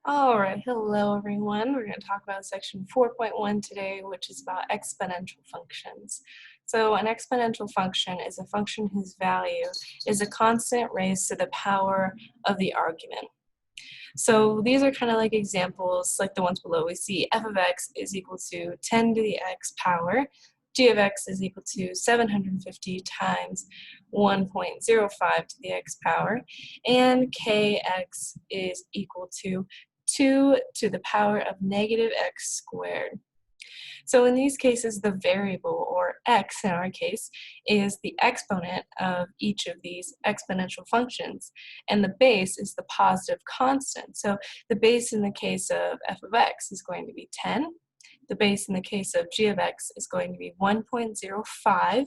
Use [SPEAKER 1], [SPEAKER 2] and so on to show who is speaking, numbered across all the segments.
[SPEAKER 1] All right, hello everyone. We're going to talk about section 4.1 today, which is about exponential functions. So an exponential function is a function whose value is a constant raised to the power of the argument. So these are kind of like examples like the ones below. We see f of x is equal to 10 to the x power, g of x is equal to 750 times 1.05 to the x power, and kx is equal to 2 to the power of negative x squared. So in these cases, the variable, or x in our case, is the exponent of each of these exponential functions, and the base is the positive constant. So the base in the case of f of x is going to be 10. The base in the case of g of x is going to be 1.05.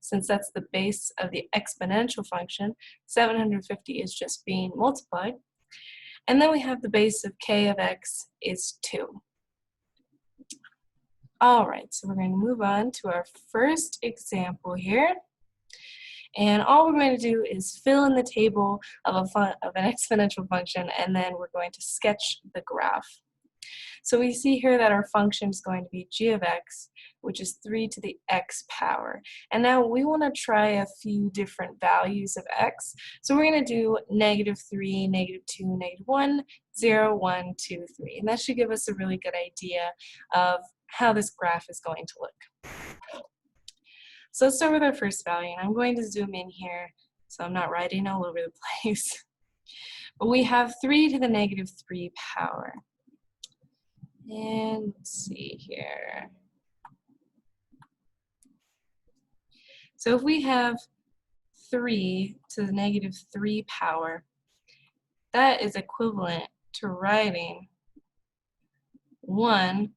[SPEAKER 1] Since that's the base of the exponential function, 750 is just being multiplied. And then we have the base of k of x is 2. All right, so we're going to move on to our first example here. And all we're going to do is fill in the table of an exponential function, and then we're going to sketch the graph. So we see here that our function is going to be g of x, which is 3 to the x power. And now we want to try a few different values of x. So we're going to do -3, -2, -1, 0, 1, 2, 3. And that should give us a really good idea of how this graph is going to look. So let's start with our first value, and I'm going to zoom in here so I'm not writing all over the place. But we have 3 to the -3 power. And let's see here. So if we have 3 to the -3 power, that is equivalent to writing 1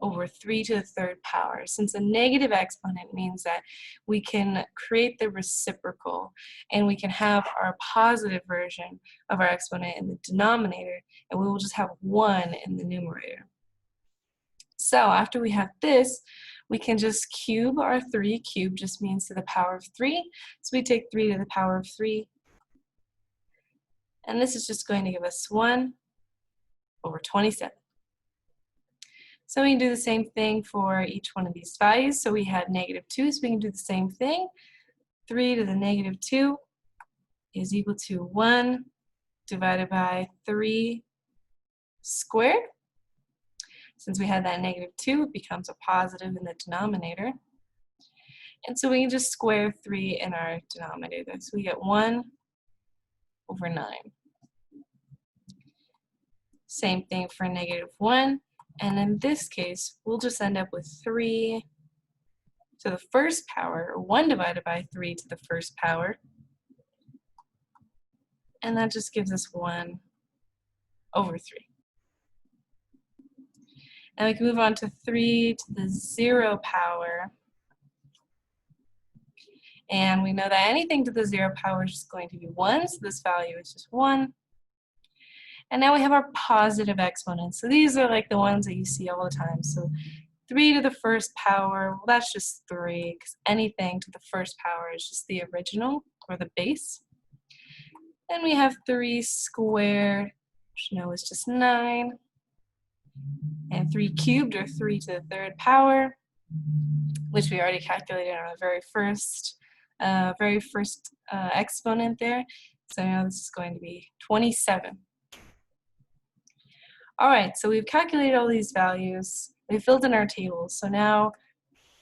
[SPEAKER 1] over 3 to the third power. Since a negative exponent means that we can create the reciprocal, and we can have our positive version of our exponent in the denominator, and we will just have 1 in the numerator. So after we have this, we can just cube our 3. Cube just means to the power of 3. So we take 3 to the power of 3. And this is just going to give us 1 over 27. So we can do the same thing for each one of these values. So we had -2, so we can do the same thing. 3 to the -2 is equal to 1 divided by 3 squared. Since we had that -2, it becomes a positive in the denominator. And so we can just square 3 in our denominator. So we get 1 over 9. Same thing for -1. And in this case, we'll just end up with 3 to the first power, or 1 divided by 3 to the first power. And that just gives us 1 over 3. And we can move on to 3 to the 0 power. And we know that anything to the 0 power is just going to be 1, so this value is just 1. And now we have our positive exponents. So these are like the ones that you see all the time. So 3 to the first power, well, that's just 3, because anything to the first power is just the original, or the base. Then we have 3 squared, which you know is just 9. And 3 cubed, or 3 to the third power, which we already calculated on our very first exponent there. So now this is going to be 27. All right, so we've calculated all these values. We filled in our tables. So now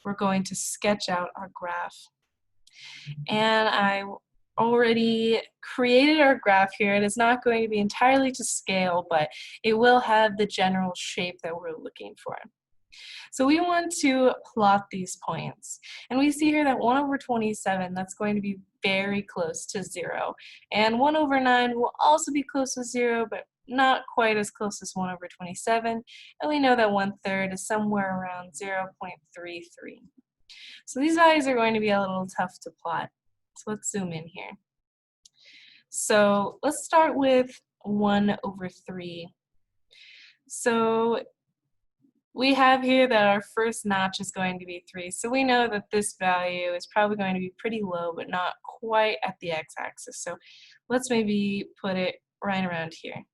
[SPEAKER 1] we're going to sketch out our graph. And I already created our graph here. It is not going to be entirely to scale, but it will have the general shape that we're looking for. So we want to plot these points. And we see here that 1 over 27, that's going to be very close to 0. And 1 over 9 will also be close to 0, but not quite as close as 1 over 27. And we know that 1/3 is somewhere around 0.33. So these values are going to be a little tough to plot. So let's zoom in here. So let's start with 1 over 3. So we have here that our first notch is going to be 3. So we know that this value is probably going to be pretty low, but not quite at the x-axis. So let's maybe put it right around here.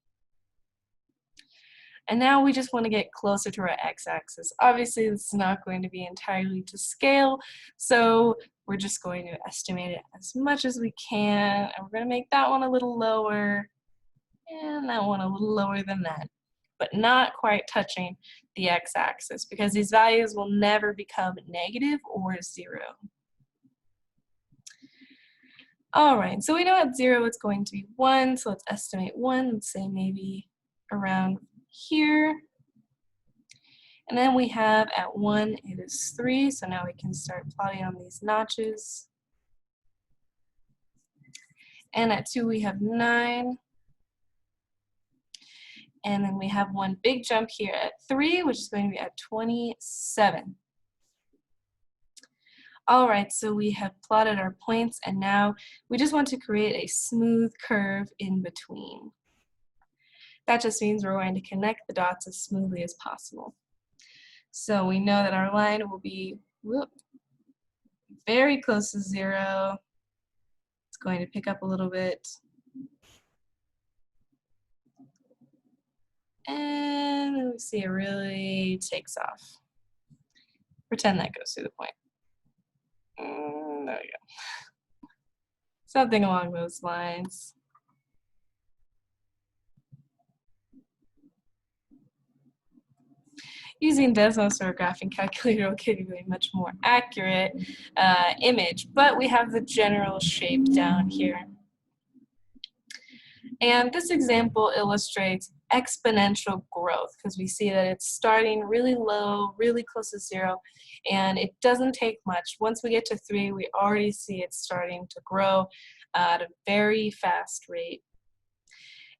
[SPEAKER 1] And now we just want to get closer to our x-axis. Obviously, this is not going to be entirely to scale, so we're just going to estimate it as much as we can, and we're going to make that one a little lower, and that one a little lower than that, but not quite touching the x-axis, because these values will never become negative or 0. All right, so we know at 0 it's going to be 1, so let's estimate 1. Let's say maybe around here. And then we have at 1, it is 3, so now we can start plotting on these notches. And at 2, we have 9. And then we have one big jump here at 3, which is going to be at 27. All right, so we have plotted our points, and now we just want to create a smooth curve in between. That just means we're going to connect the dots as smoothly as possible. So we know that our line will be very close to 0. It's going to pick up a little bit. And then we see it really takes off. Pretend that goes through the point. There we go. Something along those lines. Using Desmos or a graphing calculator will give you a much more accurate image, but we have the general shape down here. And this example illustrates exponential growth, because we see that it's starting really low, really close to 0, and it doesn't take much. Once we get to 3, we already see it starting to grow at a very fast rate.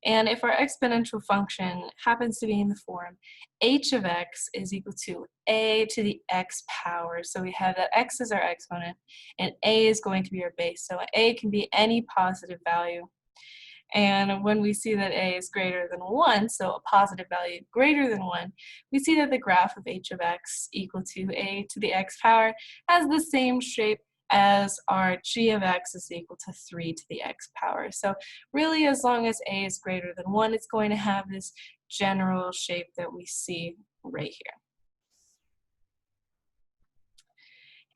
[SPEAKER 1] And if our exponential function happens to be in the form h of x is equal to a to the x power, so we have that x is our exponent and a is going to be our base, so a can be any positive value. And when we see that a is greater than 1, so a positive value greater than 1, we see that the graph of h of x equal to a to the x power has the same shape as our g of x is equal to 3 to the x power. So really, as long as a is greater than 1, it's going to have this general shape that we see right here.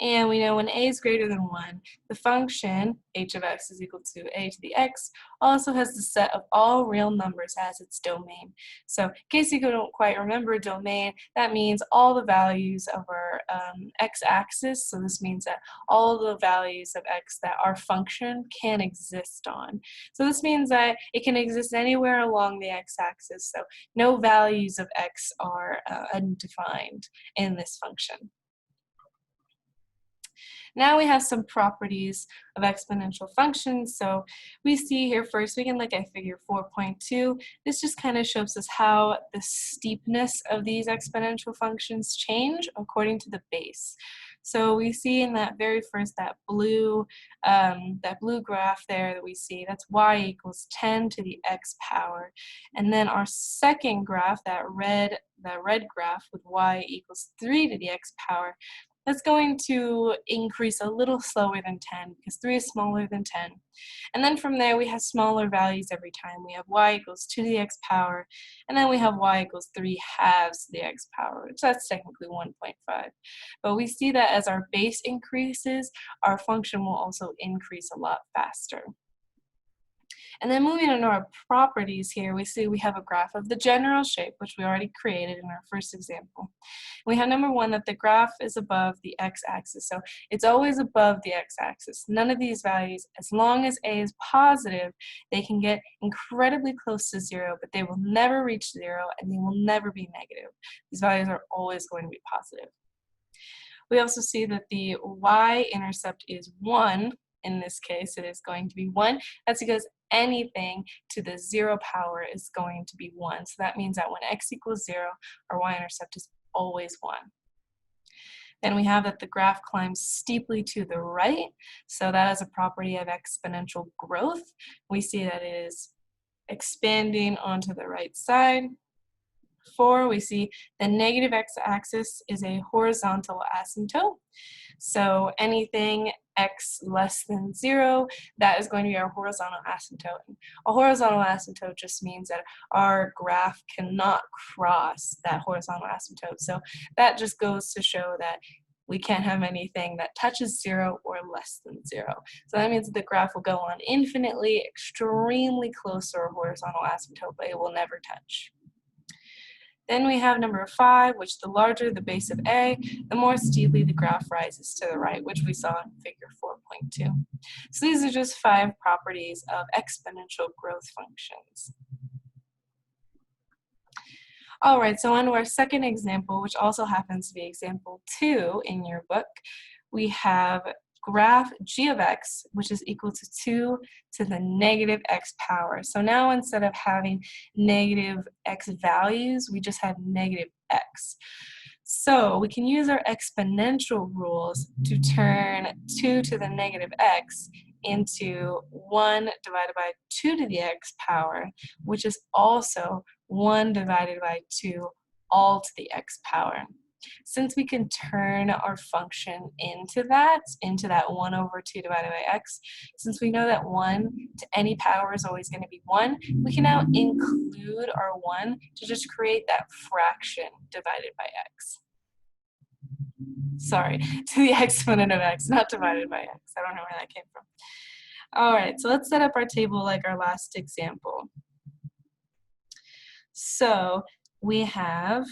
[SPEAKER 1] And we know when a is greater than 1, the function h of x is equal to a to the x also has the set of all real numbers as its domain. So in case you don't quite remember domain, that means all the values of our x-axis. So this means that all the values of x that our function can exist on. So this means that it can exist anywhere along the x-axis. So no values of x are undefined in this function. Now we have some properties of exponential functions. So we see here first, we can look at figure 4.2. This just kind of shows us how the steepness of these exponential functions change according to the base. So we see in that very first, that blue graph there that we see, that's y equals 10 to the x power. And then our second graph, that red graph with y equals 3 to the x power, that's going to increase a little slower than 10 because 3 is smaller than 10. And then from there, we have smaller values every time. We have y equals 2 to the x power, and then we have y equals 3 halves to the x power, which that's technically 1.5. But we see that as our base increases, our function will also increase a lot faster. And then moving into our properties here, we see we have a graph of the general shape, which we already created in our first example. We have number 1, that the graph is above the x-axis. So it's always above the x-axis. None of these values, as long as a is positive, they can get incredibly close to 0, but they will never reach 0 and they will never be negative. These values are always going to be positive. We also see that the y-intercept is 1. In this case, it is going to be 1. That's because anything to the 0 power is going to be 1. So that means that when x equals 0, our y-intercept is always 1. Then we have that the graph climbs steeply to the right. So that is a property of exponential growth. We see that it is expanding onto the right side. 4, we see the negative x-axis is a horizontal asymptote. So anything x less than 0, that is going to be our horizontal asymptote. A horizontal asymptote just means that our graph cannot cross that horizontal asymptote. So that just goes to show that we can't have anything that touches 0 or less than 0. So that means that the graph will go on infinitely, extremely close to our horizontal asymptote, but it will never touch. Then we have number 5, which the larger the base of A, the more steeply the graph rises to the right, which we saw in figure 4.2. So these are just 5 properties of exponential growth functions. All right, so on to our second example, which also happens to be example 2 in your book. We have graph g of x, which is equal to 2 to the negative x power. So now instead of having negative x values, we just have negative x. So we can use our exponential rules to turn 2 to the negative x into 1 divided by 2 to the x power, which is also 1 divided by 2 all to the x power. Since we can turn our function into that 1 over 2 divided by x, since we know that 1 to any power is always going to be 1, we can now include our 1 to just create that fraction divided by x. Sorry, to the exponent of x, not divided by x. I don't know where that came from. All right, so let's set up our table like our last example. So we have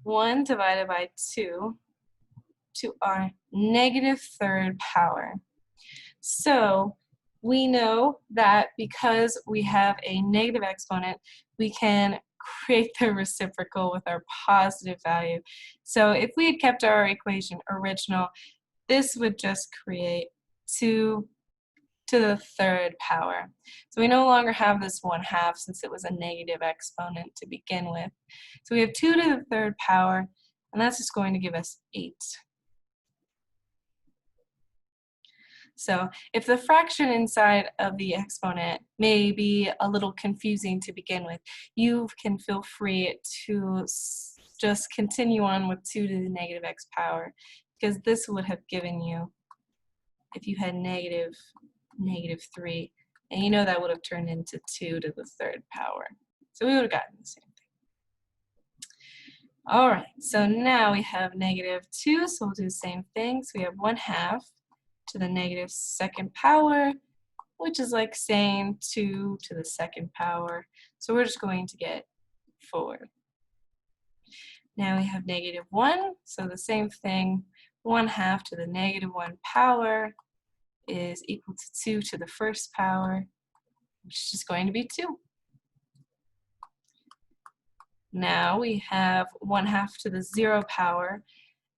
[SPEAKER 1] 1 divided by 2 to our negative third power. So we know that because we have a negative exponent, we can create the reciprocal with our positive value. So if we had kept our equation original, this would just create 2 to the third power. So we no longer have this 1/2 since it was a negative exponent to begin with. So we have 2 to the third power, and that's just going to give us 8. So if the fraction inside of the exponent may be a little confusing to begin with, you can feel free to just continue on with 2 to the negative x power, because this would have given you, if you had negative 3, and you know that would have turned into 2 to the third power. So we would have gotten the same thing. All right, so now we have -2, so we'll do the same thing. So we have 1/2 to the negative second power, which is like saying 2 to the second power. So we're just going to get 4. Now we have -1, so the same thing, 1/2 to the -1 power is equal to 2 to the first power, which is just going to be 2. Now we have 1/2 to the 0 power,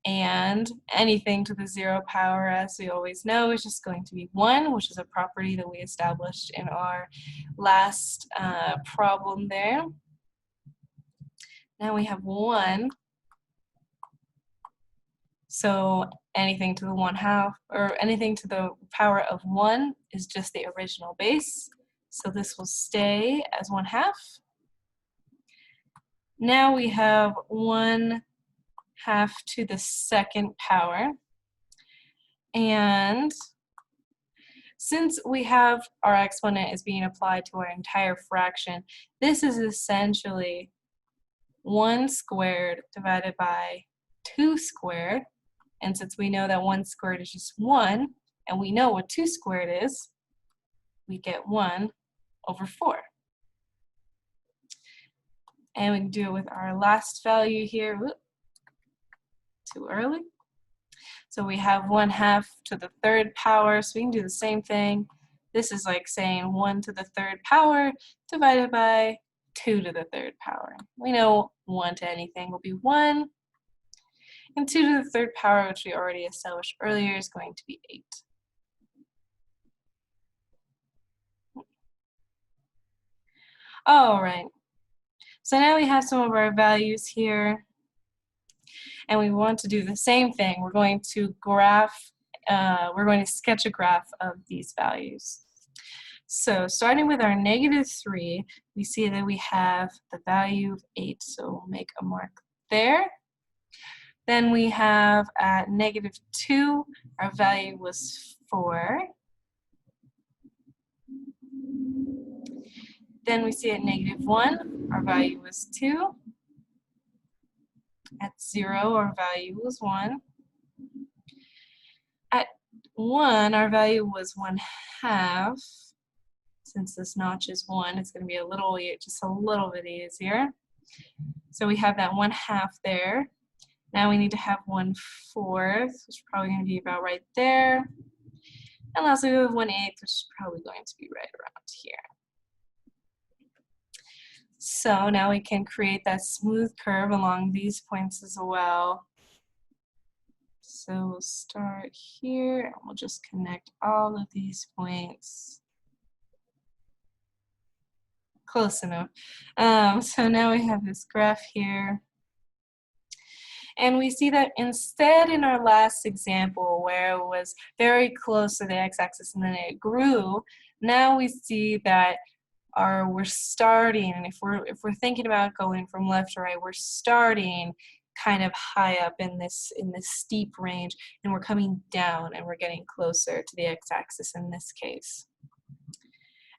[SPEAKER 1] and anything to the 0 power, as we always know, is just going to be 1, which is a property that we established in our last problem there. Now we have 1, so anything to the 1/2, or anything to the power of 1 is just the original base, so this will stay as 1/2. Now we have 1/2 to the second power, and since we have our exponent is being applied to our entire fraction, this is essentially 1 squared divided by 2 squared, and since we know that 1 squared is just 1, and we know what 2 squared is, we get 1 over 4. And we can do it with our last value here. Whoop, too early. So we have 1/2 to the third power, so we can do the same thing. This is like saying 1 to the third power divided by 2 to the third power. We know 1 to anything will be 1, and 2 to the third power, which we already established earlier, is going to be 8. All right. So now we have some of our values here, and we want to do the same thing. We're going to sketch a graph of these values. So starting with our -3, we see that we have the value of 8, so we'll make a mark there. Then we have at -2, our value was 4. Then we see at -1, our value was 2. At 0, our value was 1. At 1, our value was 1/2. Since this notch is 1, it's going to be just a little bit easier. So we have that 1/2 there. Now we need to have 1/4, which is probably going to be about right there. And lastly, we have 1/8, which is probably going to be right around here. So now we can create that smooth curve along these points as well. So we'll start here, and we'll just connect all of these points. Close enough. So now we have this graph here. And we see that instead in our last example where it was very close to the x-axis and then it grew, now we see that we're starting, and if we're thinking about going from left to right, we're starting kind of high up in this steep range, and we're coming down and we're getting closer to the x-axis in this case.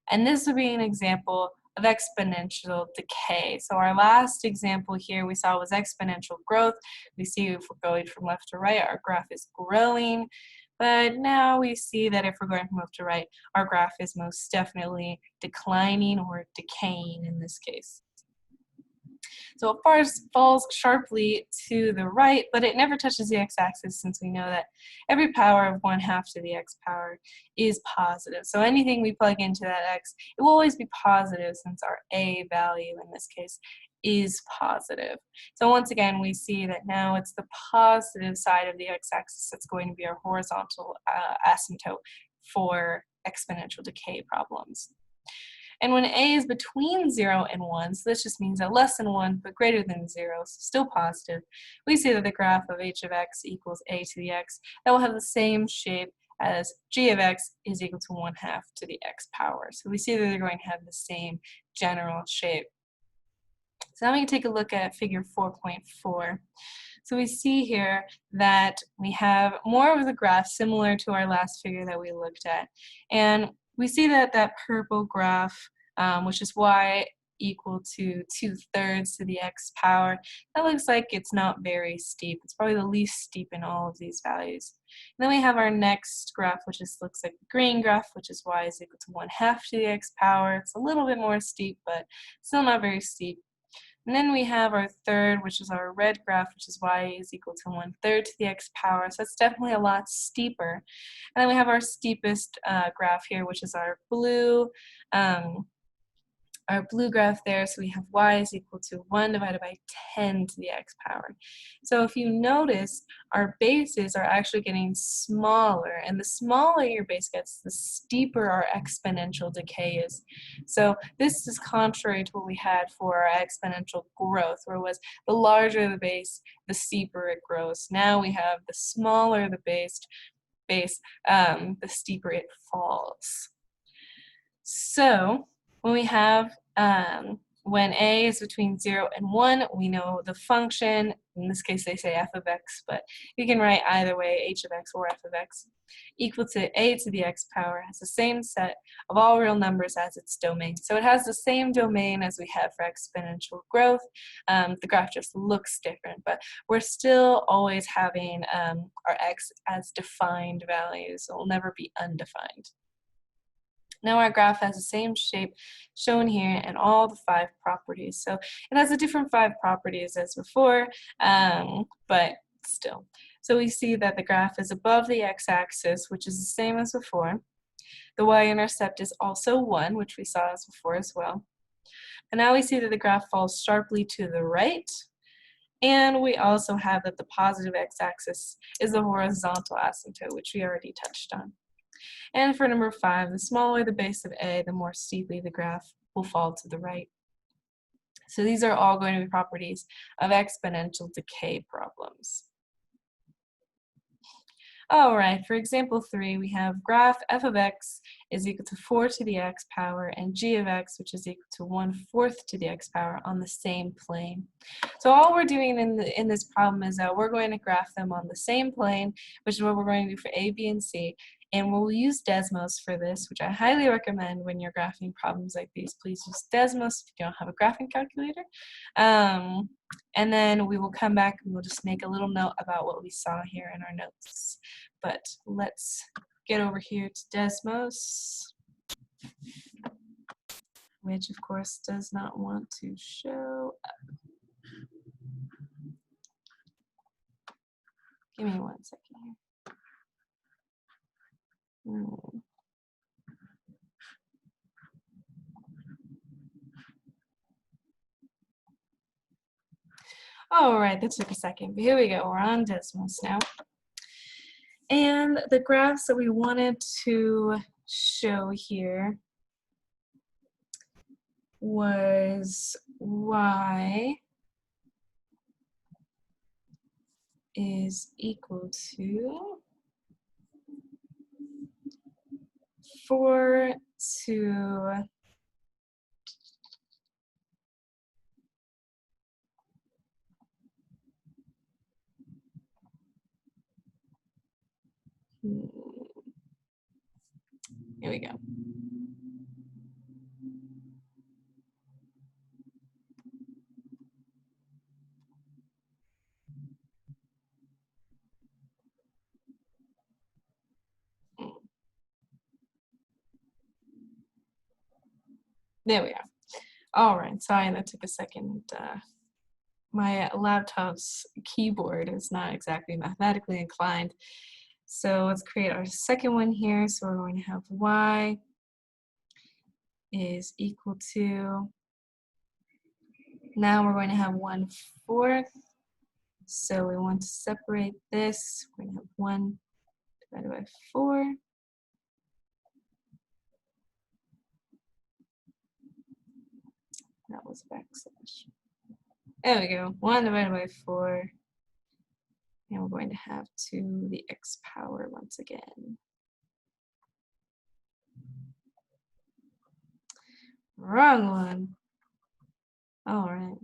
[SPEAKER 1] And this would be an example of exponential decay. So our last example here we saw was exponential growth. We see if we're going from left to right, our graph is growing. But now we see that if we're going from left to right, our graph is most definitely declining or decaying in this case. So it falls sharply to the right, but it never touches the x-axis since we know that every power of 1/2 to the x power is positive. So anything we plug into that x, it will always be positive since our a value in this case is positive. So once again, we see that now it's the positive side of the x-axis that's going to be our horizontal asymptote for exponential decay problems. And when a is between 0 and 1, so this just means that less than 1 but greater than 0, so still positive, we see that the graph of h of x equals a to the x. That will have the same shape as g of x is equal to 1/2 to the x power. So we see that they're going to have the same general shape. So now we can take a look at figure 4.4. So we see here that we have more of the graph similar to our last figure that we looked at. And we see that that purple graph, which is y equal to 2/3 to the x power, that looks like it's not very steep. It's probably the least steep in all of these values. And then we have our next graph, which looks like the green graph, which is y is equal to 1/2 to the x power. It's a little bit more steep, but still not very steep. And then we have our third, which is our red graph, which is y is equal to 1/3 to the x power. So it's definitely a lot steeper. And then we have our steepest graph here, which is our blue graph there. So we have y is equal to 1 divided by 10 to the x power. So if you notice, our bases are actually getting smaller, and the smaller your base gets, the steeper our exponential decay is. So this is contrary to what we had for our exponential growth, where it was the larger the base, the steeper it grows. Now we have the smaller the base, the steeper it falls. So when we have when a is between 0 and 1, we know the function, in this case they say f of x, but you can write either way, h of x or f of x, equal to a to the x power, has the same set of all real numbers as its domain. So it has the same domain as we have for exponential growth. The graph just looks different, but we're still always having our x as defined values. So it will never be undefined. Now our graph has the same shape shown here and all the 5 properties. So it has the different 5 properties as before, but still. So we see that the graph is above the x-axis, which is the same as before. The y-intercept is also 1, which we saw as before as well. And now we see that the graph falls sharply to the right. And we also have that the positive x-axis is the horizontal asymptote, which we already touched on. And for number 5, the smaller the base of a, the more steeply the graph will fall to the right. So these are all going to be properties of exponential decay problems. All right, for example 3, we have graph f of x is equal to 4 to the x power and g of x, which is equal to 1/4 to the x power on the same plane. So all we're doing in this problem is that we're going to graph them on the same plane, which is what we're going to do for A, B, and C. And we'll use Desmos for this, which I highly recommend when you're graphing problems like these. Please use Desmos if you don't have a graphing calculator. And then we will come back and we'll just make a little note about what we saw here in our notes. But let's get over here to Desmos, which of course does not want to show up. Give me 1 second here. All right, that took a second, but here we go. We're on Desmos now. And the graphs that we wanted to show here was y is equal to 4 to here we go. There we are. All right, sorry that took a second. My laptop's keyboard is not exactly mathematically inclined. So let's create our second one here. So we're going to have y is equal to, now we're going to have 1/4. So we want to separate this. We're going to have 1 divided by 4. That was backslash. There we go. 1 divided by 4. And we're going to have to the x power once again. Wrong one. All right.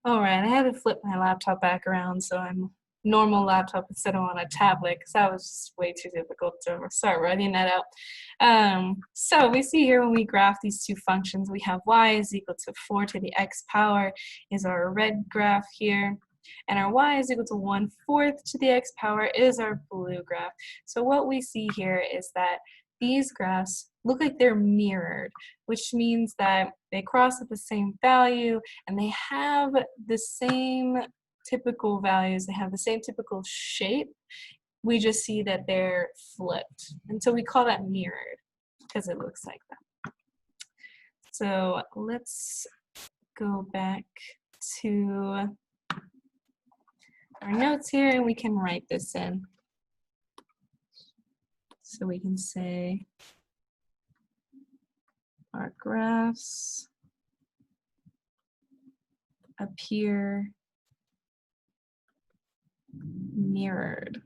[SPEAKER 1] All right, I had to flip my laptop back around so I'm normal laptop instead of on a tablet because that was just way too difficult to start writing that out. So we see here when we graph these two functions, we have y is equal to 4 to the x power is our red graph here, and our y is equal to 1/4 to the x power is our blue graph. So what we see here is that these graphs look like they're mirrored, which means that they cross at the same value and they have the same typical values, they have the same typical shape. We just see that they're flipped. And so we call that mirrored because it looks like that. So let's go back to our notes here and we can write this in. So we can say our graphs appear mirrored.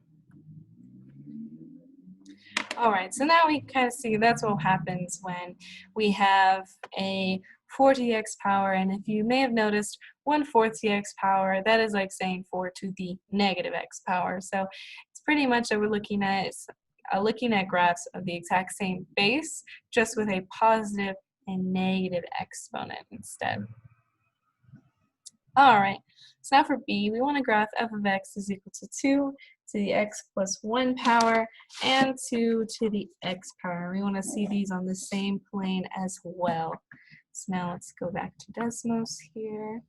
[SPEAKER 1] All right, so now we kind of see that's what happens when we have a 4 to the x power, and if you may have noticed 1/4 to the x power, that is like saying 4 to the negative x power. So it's pretty much that we're looking at graphs of the exact same base, just with a positive and negative exponent instead. All right, so now for B, we want to graph f of x is equal to 2 to the x plus 1 power and 2 to the x power. We want to see these on the same plane as well. So now let's go back to Desmos here.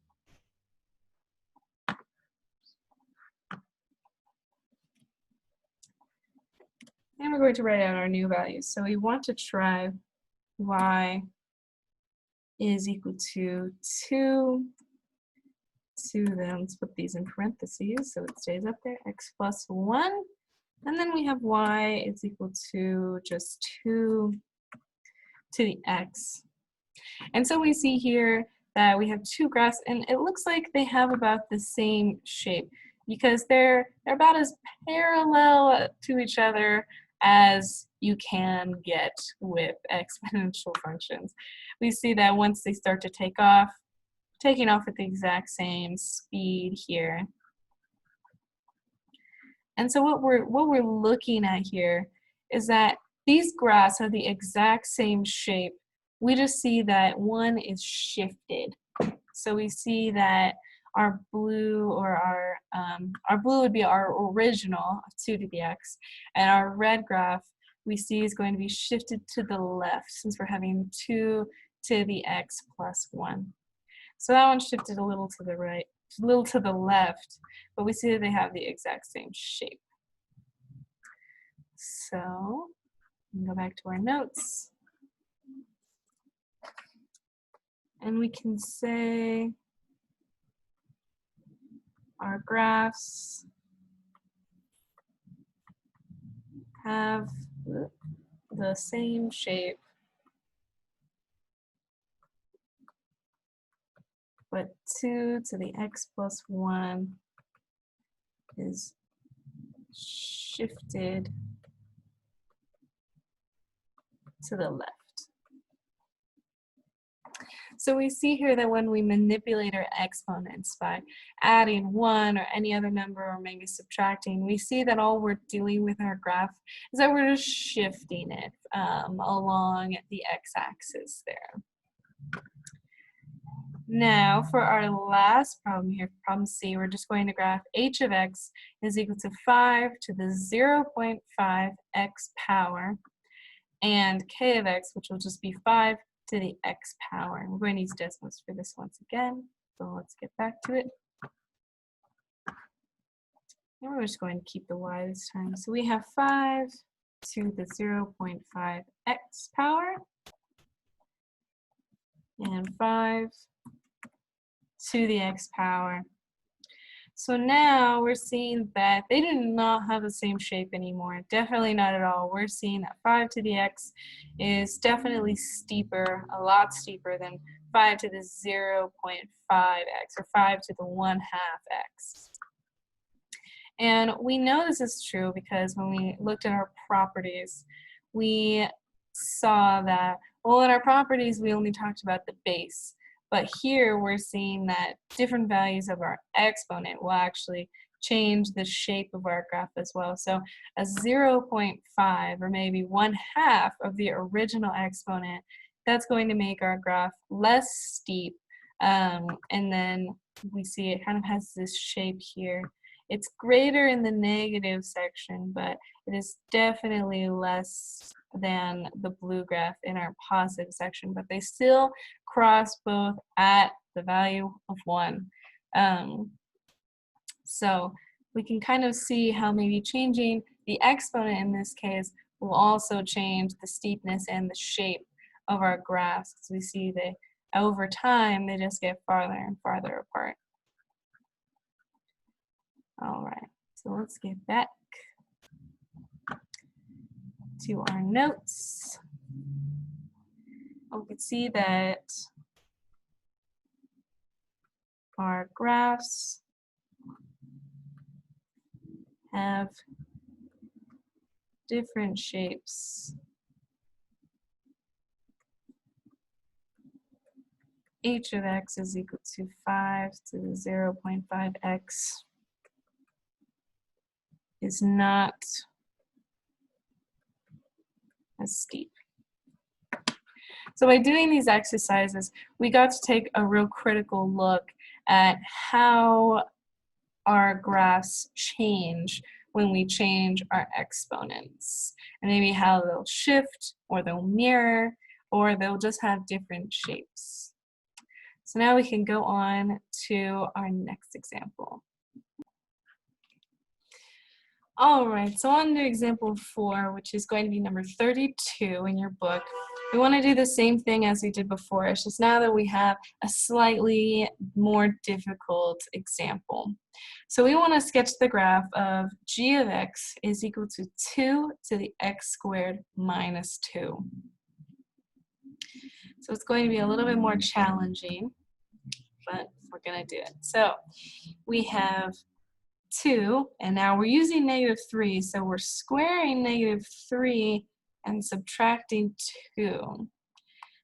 [SPEAKER 1] And we're going to write out our new values. So we want to try y is equal to 2 to them, let's put these in parentheses so it stays up there, x plus 1, and then we have y is equal to just 2 to the x. And so we see here that we have two graphs, and it looks like they have about the same shape because they're about as parallel to each other as you can get with exponential functions. We see that once they start to take off, taking off at the exact same speed here. And so what we're looking at here is that these graphs have the exact same shape. We just see that one is shifted. So we see that our blue, or our blue would be our original 2 to the x, and our red graph we see is going to be shifted to the left since we're having 2 to the x plus 1. So that one shifted a little to the right, a little to the left, but we see that they have the exact same shape. So we can go back to our notes. And we can say our graphs have the same shape, but 2 to the x plus 1 is shifted to the left. So we see here that when we manipulate our exponents by adding 1 or any other number or maybe subtracting, we see that all we're doing with our graph is that we're just shifting it along the x-axis there. Now for our last problem here, problem C, we're just going to graph h of x is equal to 5 to the 0.5 x power and k of x, which will just be 5 to the x power. We're going to use decimals for this once again, so let's get back to it. And we're just going to keep the y this time. So we have 5 to the 0.5 x power and 5 to the x power. So now we're seeing that they do not have the same shape anymore. Definitely not at all. We're seeing that 5 to the x is definitely steeper, a lot steeper than 5 to the 0.5x or 5 to the 1/2 x. And we know this is true because when we looked at our properties, we saw that, well, in our properties, we only talked about the base. But here we're seeing that different values of our exponent will actually change the shape of our graph as well. So a 0.5 or maybe 1/2 of the original exponent, that's going to make our graph less steep. And then we see it kind of has this shape here. It's greater in the negative section, but it is definitely less than the blue graph in our positive section, but they still cross both at the value of 1. So we can kind of see how maybe changing the exponent in this case will also change the steepness and the shape of our graphs, because we see that over time they just get farther and farther apart. All right, so let's get back to our notes. We can see that our graphs have different shapes. H of x is equal to 5 to the 0.5x is not as steep. So by doing these exercises, we got to take a real critical look at how our graphs change when we change our exponents, and maybe how they'll shift, or they'll mirror, or they'll just have different shapes. So now we can go on to our next example. All right, so on to example 4, which is going to be number 32 in your book. We want to do the same thing as we did before. It's just now that we have a slightly more difficult example. So we want to sketch the graph of g of x is equal to 2 to the x squared minus 2. So it's going to be a little bit more challenging, but we're going to do it. So we have 2, and now we're using -3, so we're squaring -3 and subtracting 2.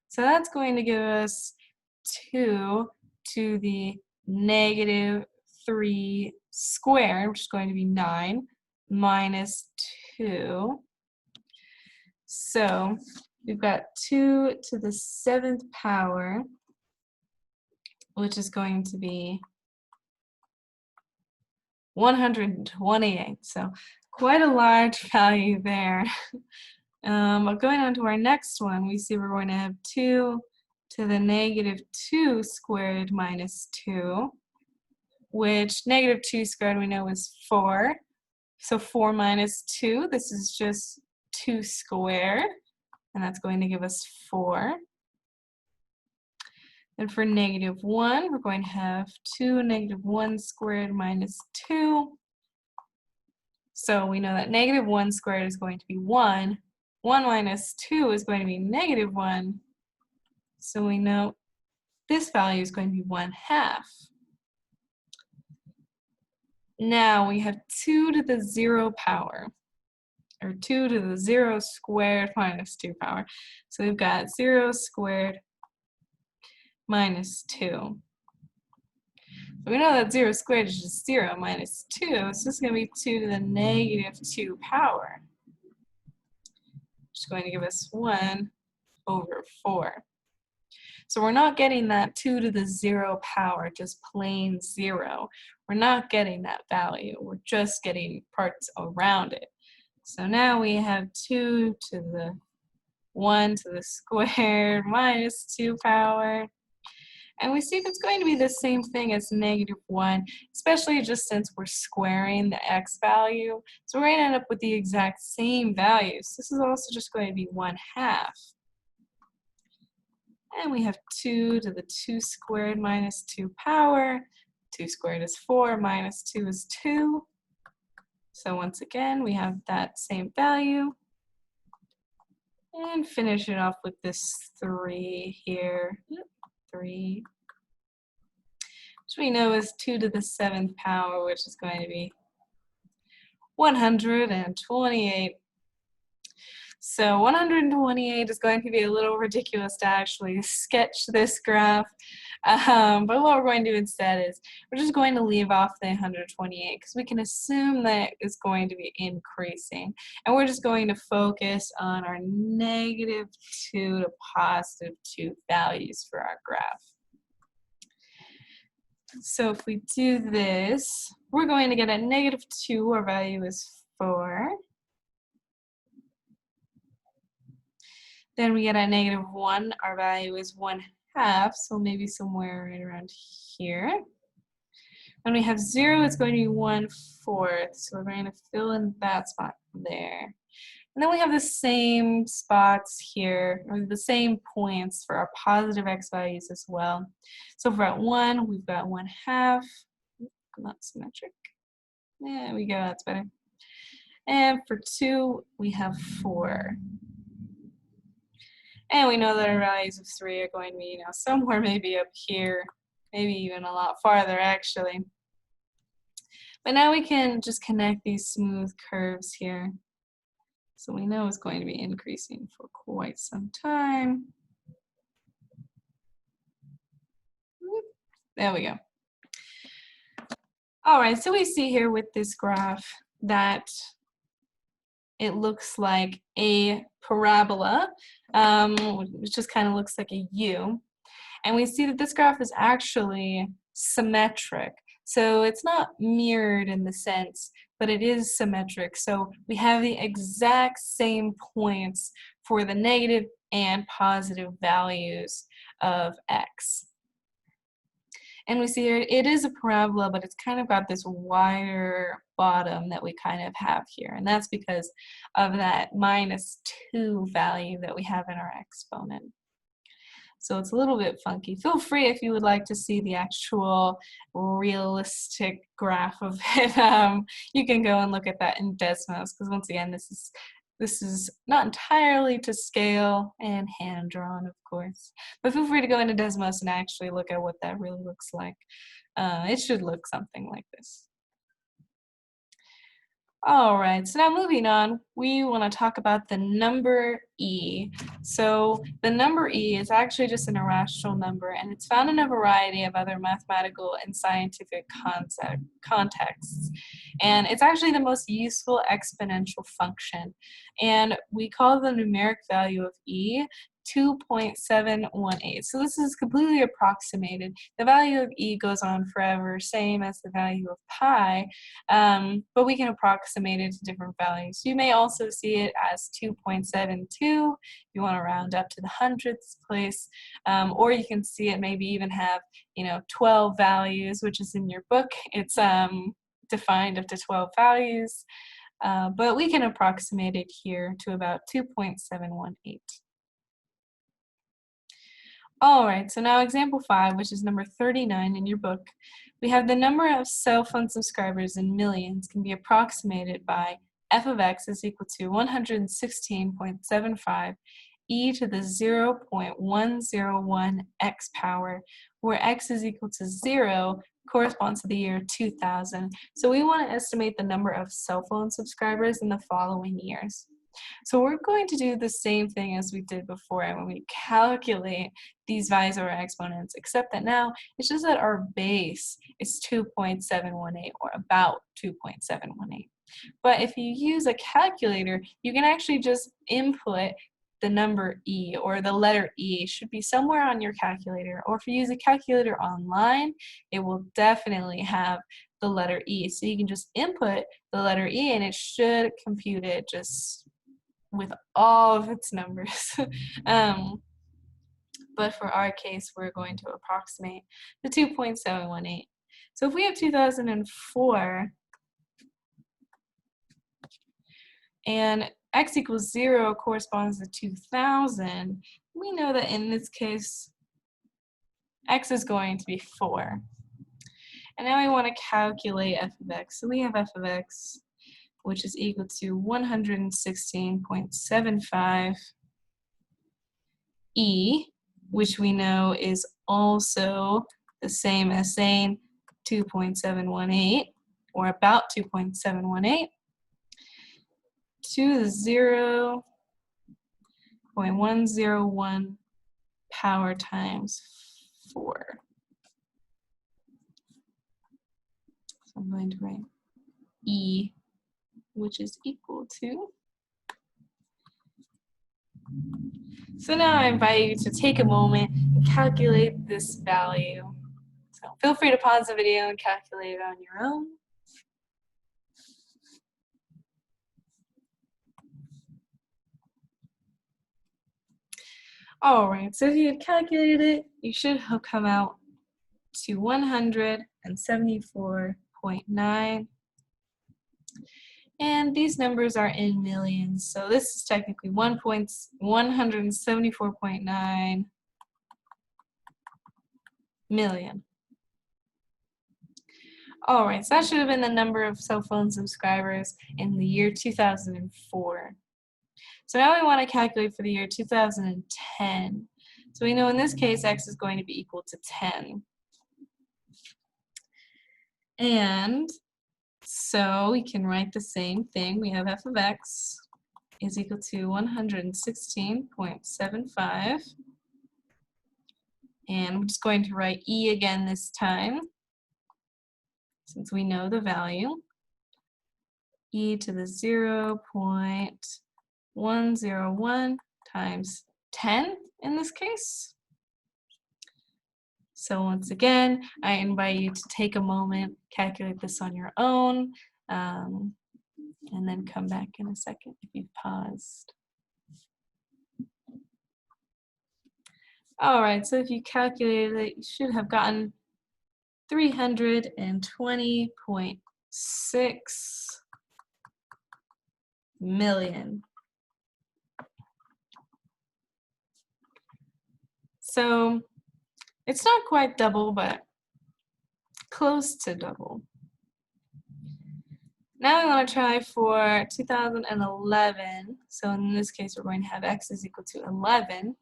[SPEAKER 1] So that's going to give us 2 to the -3 squared, which is going to be 9, minus 2. So we've got 2 to the 7th power, which is going to be 128. So quite a large value there. But going on to our next one, we see we're going to have 2 to the -2 squared minus 2, which -2 squared we know is 4. So 4 minus 2, this is just 2 squared, and that's going to give us 4. And for -1, we're going to have 2 -1 squared minus 2. So we know that -1 squared is going to be 1. 1 minus 2 is going to be -1. So we know this value is going to be 1/2. Now we have 2 to the 0 power, or 2 to the 0 squared minus 2 power. So we've got 0 squared minus 2. So we know that 0 squared is just 0 minus 2, so this is going to be 2 to the -2 power, which is going to give us 1/4. So we're not getting that 2 to the 0 power, just plain 0. We're not getting that value. We're just getting parts around it. So now we have 2 to the 1 to the squared minus 2 power. And we see that's going to be the same thing as -1, especially just since we're squaring the x value. So we're going to end up with the exact same values. This is also just going to be 1/2. And we have 2 to the 2 squared minus 2 power. 2 squared is 4, minus 2 is 2. So once again, we have that same value. And finish it off with this 3 here. 3. Which we know is 2 to the 7th power, which is going to be 128. So 128 is going to be a little ridiculous to actually sketch this graph. But what we're going to do instead is we're just going to leave off the 128 because we can assume that it's going to be increasing. And we're just going to focus on our -2 to +2 values for our graph. So if we do this, we're going to get at -2, our value is 4. Then we get at -1, our value is 1/2, so maybe somewhere right around here. When we have 0, it's going to be 1/4, so we're going to fill in that spot there. And then we have the same spots here, or the same points for our positive x values as well. So for at 1, we've got 1/2, not symmetric. There we go, that's better. And for 2, we have 4. And we know that our values of 3 are going to be, somewhere maybe up here, maybe even a lot farther actually. But now we can just connect these smooth curves here. So we know it's going to be increasing for quite some time. There we go. All right, so we see here with this graph that it looks like a parabola, which just kind of looks like a U. And we see that this graph is actually symmetric. So it's not mirrored in the sense, but it is symmetric. So we have the exact same points for the negative and positive values of x. And we see here it is a parabola, but it's kind of got this wider bottom that we kind of have here. And that's because of that -2 value that we have in our exponent. So it's a little bit funky. Feel free if you would like to see the actual realistic graph of it. You can go and look at that in Desmos, because once again, this is This is not entirely to scale and hand-drawn, of course, but feel free to go into Desmos and actually look at what that really looks like. It should look something like this. All right, so now moving on, we want to talk about the number e. So the number e is actually just an irrational number, and it's found in a variety of other mathematical and scientific contexts. And it's actually the most useful exponential function. And we call the numeric value of e 2.718. So this is completely approximated. The value of e goes on forever, same as the value of pi, but we can approximate it to different values. You may also see it as 2.72 if you want to round up to the hundredths place, or you can see it maybe even have 12 values, which is in your book. It's defined up to 12 values, but we can approximate it here to about 2.718. All right, so now example 5, which is number 39 in your book, we have the number of cell phone subscribers in millions can be approximated by f of x is equal to 116.75 e to the 0.101 x power, where x is equal to 0 corresponds to the year 2000. So we want to estimate the number of cell phone subscribers in the following years. So we're going to do the same thing as we did before when we calculate these values over exponents, except that now it's just that our base is 2.718 or about 2.718. But if you use a calculator, you can actually just input the number e, or the letter e should be somewhere on your calculator, or if you use a calculator online, it will definitely have the letter e. So you can just input the letter e and it should compute it just with all of its numbers. But for our case, we're going to approximate the 2.718. So if we have 2004 and x equals 0 corresponds to 2000, we know that in this case, x is going to be 4. And now we want to calculate f of x. So we have f of x, which is equal to 116.75 e, which we know is also the same as saying 2.718, or about 2.718, to the 0.101 power times 4. So I'm going to write e, which is equal to. So now I invite you to take a moment and calculate this value. So feel free to pause the video and calculate it on your own. All right, so if you had calculated it, you should have come out to 174.9. And these numbers are in millions, so this is technically 174.9 million. All right, so that should have been the number of cell phone subscribers in the year 2004. So now we want to calculate for the year 2010. So we know in this case x is going to be equal to 10. And so we can write the same thing. We have f of x is equal to 116.75. And I'm just going to write e again this time, since we know the value. E to the 0.101 times 10 in this case. So once again, I invite you to take a moment, calculate this on your own, and then come back in a second if you've paused. All right, so if you calculated it, you should have gotten 320.6 million. So it's not quite double, but close to double. Now we want to try for 2011. So in this case, we're going to have x is equal to 11.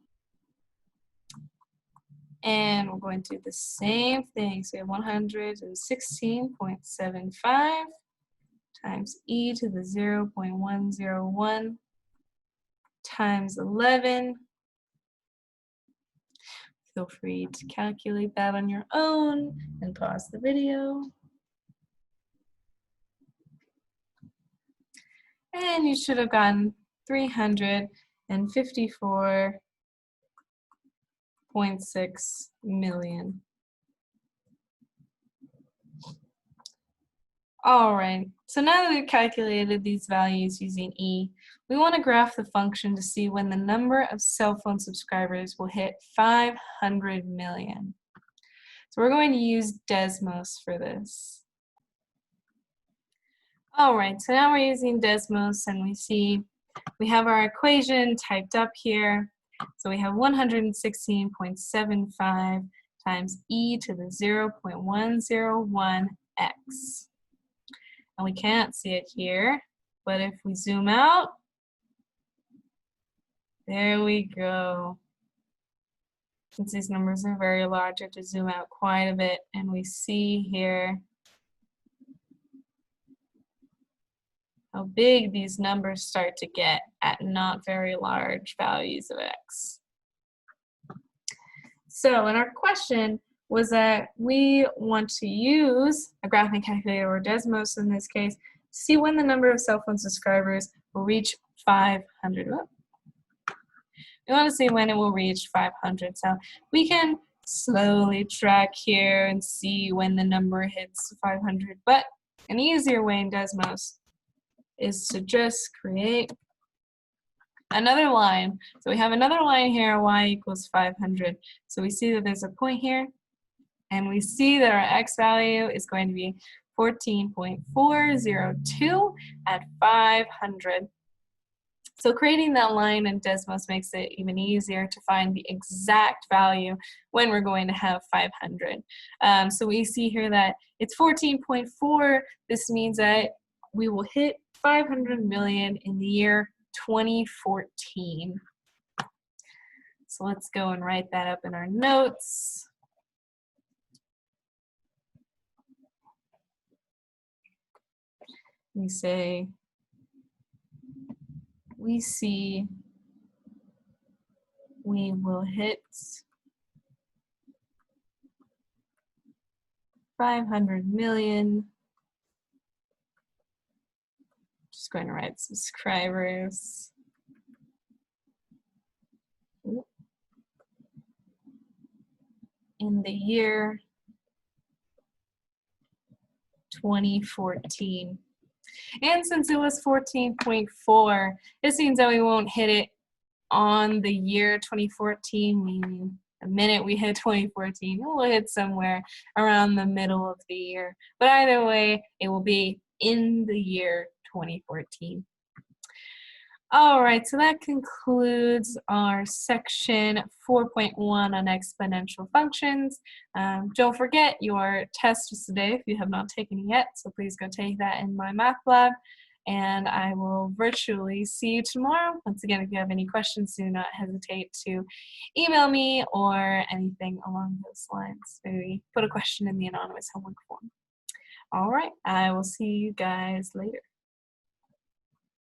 [SPEAKER 1] And we're going to do the same thing. So we have 116.75 times e to the 0.101 times 11. Feel free to calculate that on your own and pause the video. And you should have gotten 354.6 million. All right, so now that we've calculated these values using E, we want to graph the function to see when the number of cell phone subscribers will hit 500 million. So we're going to use Desmos for this. All right, so now we're using Desmos and we have our equation typed up here. So we have 116.75 times e to the 0.101x. And we can't see it here, but if we zoom out, there we go. Since these numbers are very large, I have to zoom out quite a bit, and we see here how big these numbers start to get at not very large values of x. So in our question was that we want to use a graphing calculator, or Desmos in this case, to see when the number of cell phone subscribers will reach 500. We want to see when it will reach 500. So we can slowly track here and see when the number hits 500. But an easier way in Desmos is to just create another line. So we have another line here, y equals 500. So we see that there's a point here, and we see that our x value is going to be 14.402 at 500. So creating that line in Desmos makes it even easier to find the exact value when we're going to have 500. So we see here that it's 14.4. This means that we will hit 500 million in the year 2014. So let's go and write that up in our notes. We say, we see we will hit 500 million. Just going to write subscribers. In the year 2014. And since it was 14.4, this means that we won't hit it on the year 2014, meaning the minute we hit 2014, we'll hit somewhere around the middle of the year. But either way, it will be in the year 2014. All right, so that concludes our section 4.1 on exponential functions. Don't forget your test is today if you have not taken it yet, so please go take that in my math lab, and I will virtually see you tomorrow. Once again, if you have any questions, do not hesitate to email me or anything along those lines. Maybe put a question in the anonymous homework form. All right, I will see you guys later.